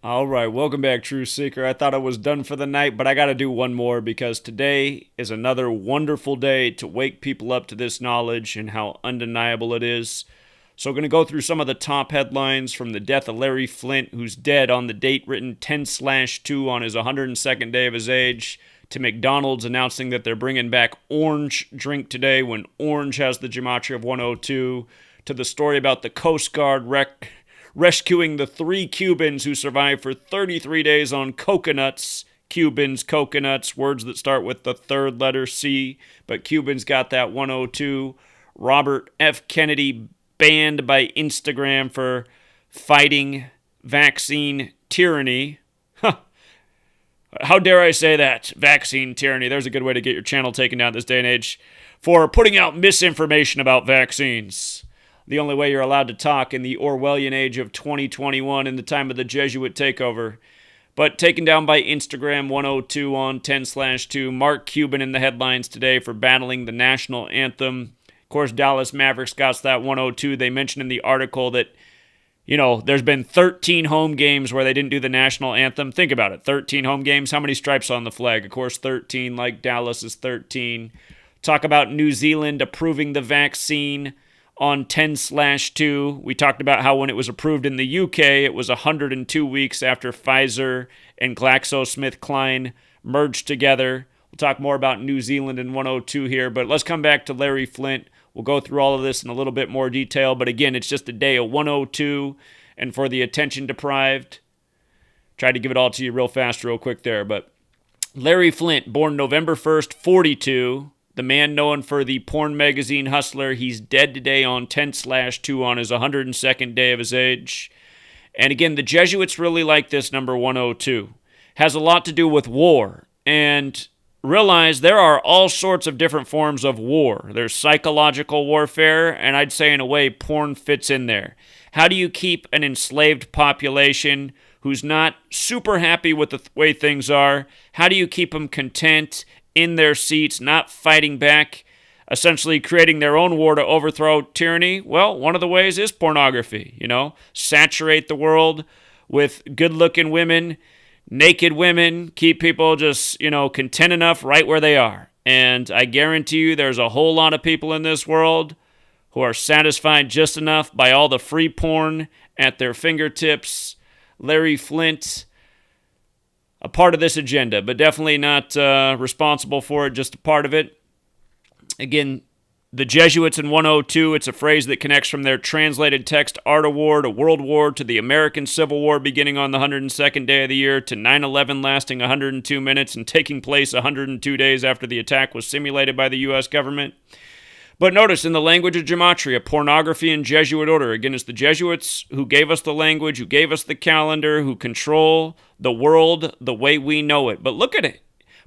All right, welcome back, True Seeker. I thought I was done for the night, but I got to do one more because today is another wonderful day to wake people up to this knowledge and how undeniable it is. So, we're going to go through some of the top headlines from the death of Larry Flynt, who's dead on the date written 10/2 on his 102nd day of his age, to McDonald's announcing that they're bringing back orange drink today when orange has the gematria of 102, to the story about the Coast Guard rescuing the 3 Cubans who survived for 33 days on coconuts. Cubans, coconuts, words that start with the third letter C, but Cubans got that 102. Robert F. Kennedy banned by Instagram for fighting vaccine tyranny. Huh. How dare I say that? Vaccine tyranny. There's a good way to get your channel taken down this day and age. For putting out misinformation about vaccines. The only way you're allowed to talk in the Orwellian age of 2021 in the time of the Jesuit takeover. But taken down by Instagram 102 on 10/2. Mark Cuban in the headlines today for battling the national anthem. Of course, Dallas Mavericks got that 102. They mentioned in the article that, there's been 13 home games where they didn't do the national anthem. Think about it. 13 home games. How many stripes on the flag? Of course, 13, like Dallas is 13. Talk about New Zealand approving the vaccine on 10/2. We talked about how when it was approved in the UK, it was 102 weeks after Pfizer and GlaxoSmithKline merged together. We'll talk more about New Zealand in 102 here, but let's come back to Larry Flynt. We'll go through all of this in a little bit more detail, but again, it's just a day of 102, and for the attention deprived, tried to give it all to you real fast, real quick there, but Larry Flynt, born November 1st, 42, the man known for the porn magazine Hustler. He's dead today on 10/2 on his 102nd day of his age. And again, the Jesuits really like this number 102. Has a lot to do with war. And realize there are all sorts of different forms of war. There's psychological warfare, and I'd say in a way porn fits in there. How do you keep an enslaved population who's not super happy with the way things are? How do you keep them content in their seats, not fighting back, essentially creating their own war to overthrow tyranny? Well, one of the ways is pornography, saturate the world with good-looking women, naked women, keep people just, content enough right where they are. And I guarantee you there's a whole lot of people in this world who are satisfied just enough by all the free porn at their fingertips. Larry Flynt, a part of this agenda, but definitely not responsible for it, just a part of it. Again, the Jesuits in 102, it's a phrase that connects from their translated text, Art of War, to World War, to the American Civil War beginning on the 102nd day of the year, to 9/11 lasting 102 minutes and taking place 102 days after the attack was simulated by the U.S. government. But notice, in the language of Gematria, pornography in Jesuit order. Again, it's the Jesuits who gave us the language, who gave us the calendar, who control the world the way we know it. But look at it.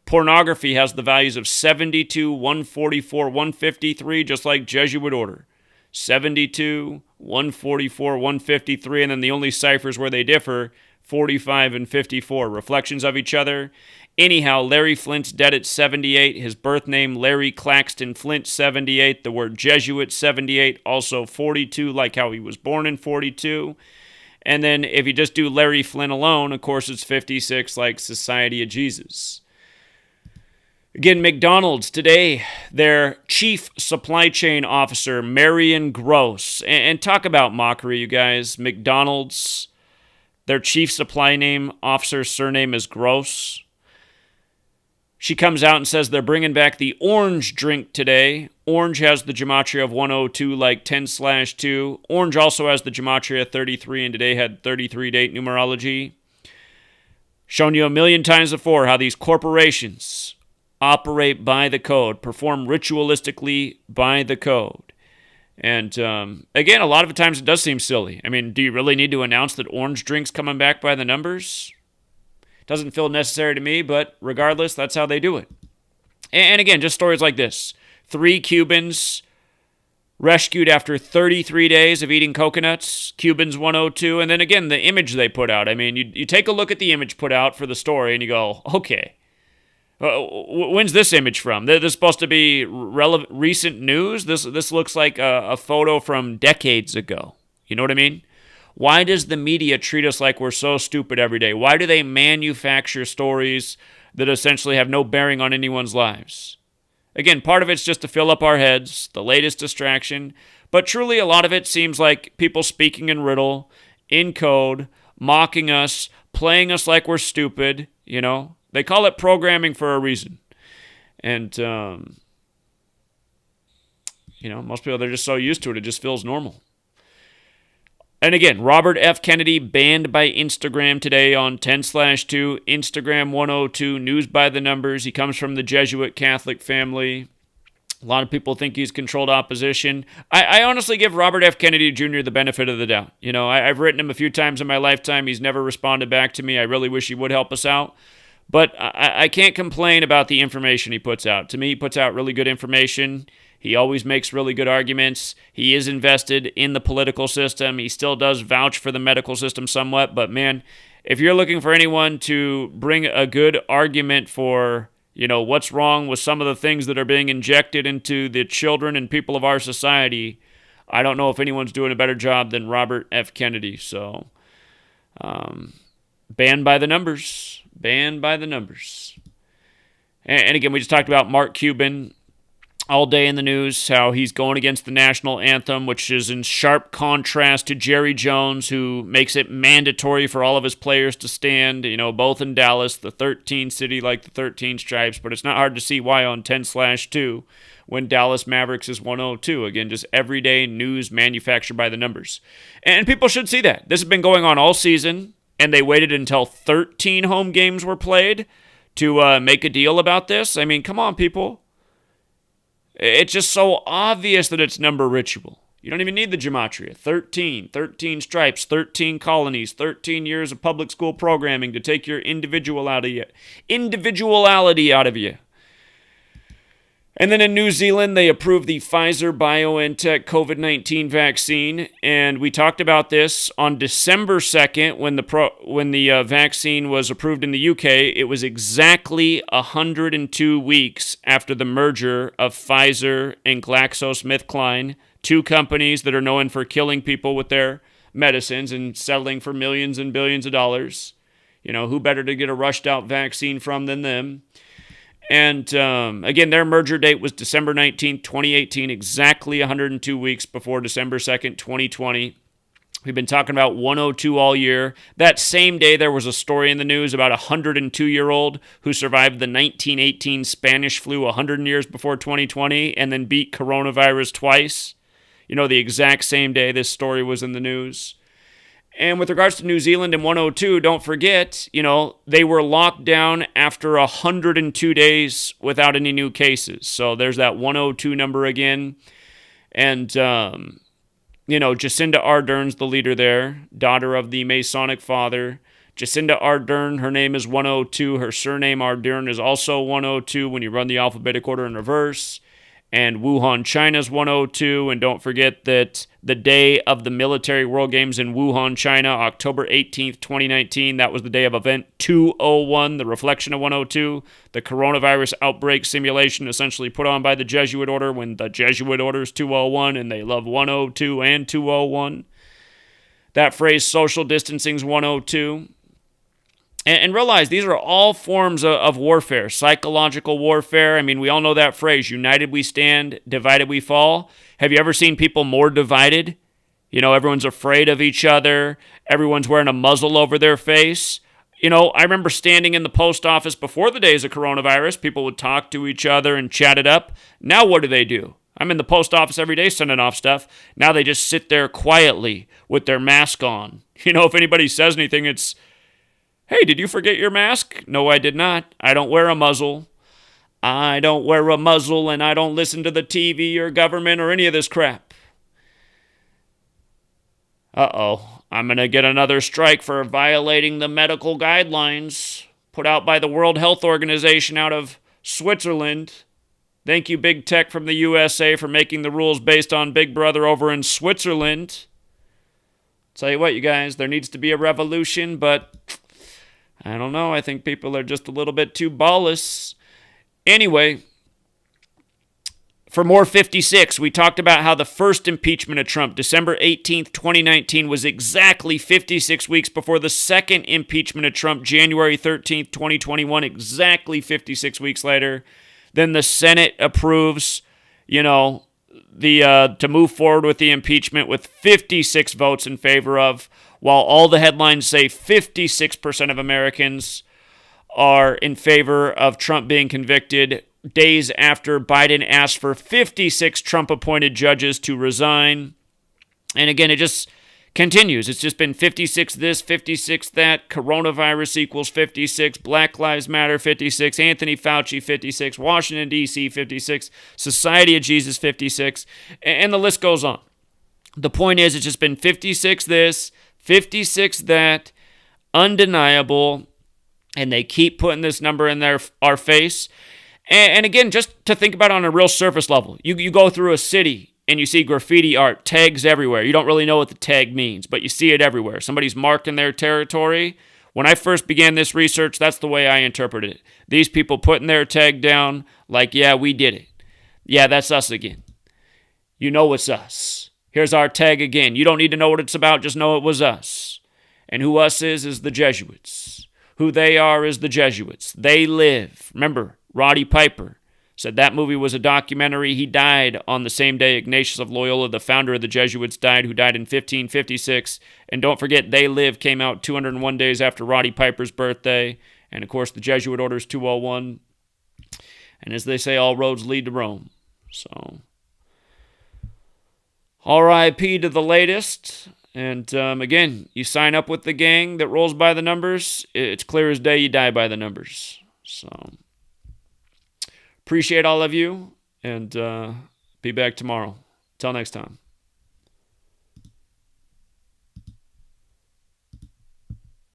Pornography has the values of 72, 144, 153, just like Jesuit order. 72, 144, 153, and then the only ciphers where they differ, 45 and 54, reflections of each other. Anyhow, Larry Flynt's dead at 78. His birth name, Larry Claxton Flynt, 78. The word Jesuit, 78. Also 42, like how he was born in 42. And then if you just do Larry Flynt alone, of course, it's 56, like Society of Jesus. Again, McDonald's today, their chief supply chain officer, Marion Gross. And talk about mockery, you guys. McDonald's, their chief supply name officer's surname is Gross. She comes out and says they're bringing back the orange drink today. Orange has the gematria of 102, like 10/2. Orange also has the gematria 33, and today had 33 date numerology. Shown you a million times before how these corporations operate by the code, perform ritualistically by the code. And again, a lot of the times it does seem silly. I mean, do you really need to announce that orange drink's coming back by the numbers? Doesn't feel necessary to me, but regardless, that's how they do it. And again, just stories like this. 3 Cubans rescued after 33 days of eating coconuts. Cubans 102. And then again, the image they put out. I mean, you take a look at the image put out for the story and you go, okay, when's this image from? This is supposed to be recent news? This looks like a photo from decades ago. You know what I mean? Why does the media treat us like we're so stupid every day? Why do they manufacture stories that essentially have no bearing on anyone's lives? Again, part of it's just to fill up our heads, the latest distraction, but truly a lot of it seems like people speaking in riddle, in code, mocking us, playing us like we're stupid, you know. They call it programming for a reason. And, you know, most people, they're just so used to it, it just feels normal. And again, Robert F. Kennedy banned by Instagram today on 10/2, Instagram 102, news by the numbers. He comes from the Jesuit Catholic family. A lot of people think he's controlled opposition. I honestly give Robert F. Kennedy Jr. the benefit of the doubt. You know, I've written him a few times in my lifetime. He's never responded back to me. I really wish he would help us out. But I can't complain about the information he puts out. To me, he puts out really good information. He always makes really good arguments. He is invested in the political system. He still does vouch for the medical system somewhat. But man, if you're looking for anyone to bring a good argument for, you know, what's wrong with some of the things that are being injected into the children and people of our society, I don't know if anyone's doing a better job than Robert F. Kennedy. So, banned by the numbers. Banned by the numbers. And again, we just talked about Mark Cuban all day in the news, how he's going against the national anthem, which is in sharp contrast to Jerry Jones, who makes it mandatory for all of his players to stand, you know, both in Dallas, the 13 city like the 13 stripes, but it's not hard to see why on 10/2 when Dallas Mavericks is 102. Again, just everyday news manufactured by the numbers. And people should see that. This has been going on all season, and they waited until 13 home games were played to make a deal about this. I mean, come on, people. It's just so obvious that it's number ritual. You don't even need the gematria. 13 stripes, 13 colonies, 13 years of public school programming to take your individuality out of you. And then in New Zealand, they approved the Pfizer-BioNTech COVID-19 vaccine, and we talked about this on December 2nd when the vaccine was approved in the UK. It was exactly 102 weeks after the merger of Pfizer and GlaxoSmithKline, two companies that are known for killing people with their medicines and settling for millions and billions of dollars. You know, who better to get a rushed-out vaccine from than them? And again, their merger date was December 19th, 2018, exactly 102 weeks before December 2nd, 2020. We've been talking about 102 all year. That same day, there was a story in the news about a 102-year-old who survived the 1918 Spanish flu 100 years before 2020 and then beat coronavirus twice. You know, the exact same day this story was in the news. And with regards to New Zealand and 102, don't forget, you know, they were locked down after 102 days without any new cases. So there's that 102 number again. And, you know, Jacinda Ardern's the leader there, daughter of the Masonic father. Jacinda Ardern, her name is 102. Her surname Ardern is also 102 when you run the alphabetic order in reverse. And Wuhan, China's 102. And don't forget that the day of the military World Games in Wuhan, China, October 18th, 2019, that was the day of event 201, the reflection of 102, the coronavirus outbreak simulation essentially put on by the Jesuit order when the Jesuit order is 201 and they love 102 and 201. That phrase, social distancing, is 102. And realize these are all forms of warfare, psychological warfare. I mean, we all know that phrase, united we stand, divided we fall. Have you ever seen people more divided? You know, everyone's afraid of each other. Everyone's wearing a muzzle over their face. You know, I remember standing in the post office before the days of coronavirus. People would talk to each other and chat it up. Now what do? I'm in the post office every day sending off stuff. Now they just sit there quietly with their mask on. You know, if anybody says anything, it's, "Hey, did you forget your mask?" "No, I did not. I don't wear a muzzle. I don't wear a muzzle, and I don't listen to the TV or government or any of this crap." Uh-oh. I'm going to get another strike for violating the medical guidelines put out by the World Health Organization out of Switzerland. Thank you, Big Tech from the USA, for making the rules based on Big Brother over in Switzerland. Tell you what, you guys, there needs to be a revolution, but I don't know. I think people are just a little bit too ballless. Anyway, For more 56, we talked about how the first impeachment of Trump, December 18th, 2019, was exactly 56 weeks before the second impeachment of Trump, January 13th, 2021, exactly 56 weeks later. Then the Senate approves, to move forward with the impeachment with 56 votes in favor of, while all the headlines say 56% of Americans are in favor of Trump being convicted. Days after Biden asked for 56 Trump-appointed judges to resign. And again, it just continues. It's just been 56 this, 56 that, coronavirus equals 56, Black Lives Matter 56, Anthony Fauci 56, Washington, D.C. 56, Society of Jesus 56, and the list goes on. The point is, it's just been 56 this, 56 that, undeniable, and they keep putting this number in our face. And again, just to think about it on a real surface level, you go through a city and you see graffiti art, tags everywhere. You don't really know what the tag means, but you see it everywhere. Somebody's marking their territory. When I first began this research, that's the way I interpreted it. These people putting their tag down like, yeah, we did it. Yeah, that's us again. You know it's us. Here's our tag again. You don't need to know what it's about, just know it was us. And who us is the Jesuits. Who they are is the Jesuits. They live. Remember, Roddy Piper said that movie was a documentary. He died on the same day Ignatius of Loyola, the founder of the Jesuits, died, who died in 1556. And don't forget, They Live came out 201 days after Roddy Piper's birthday. And, of course, the Jesuit Order is 201. And as they say, all roads lead to Rome. So, R.I.P. to the latest. And, again, you sign up with the gang that rolls by the numbers. It's clear as day you die by the numbers. So, appreciate all of you, and be back tomorrow. Till next time.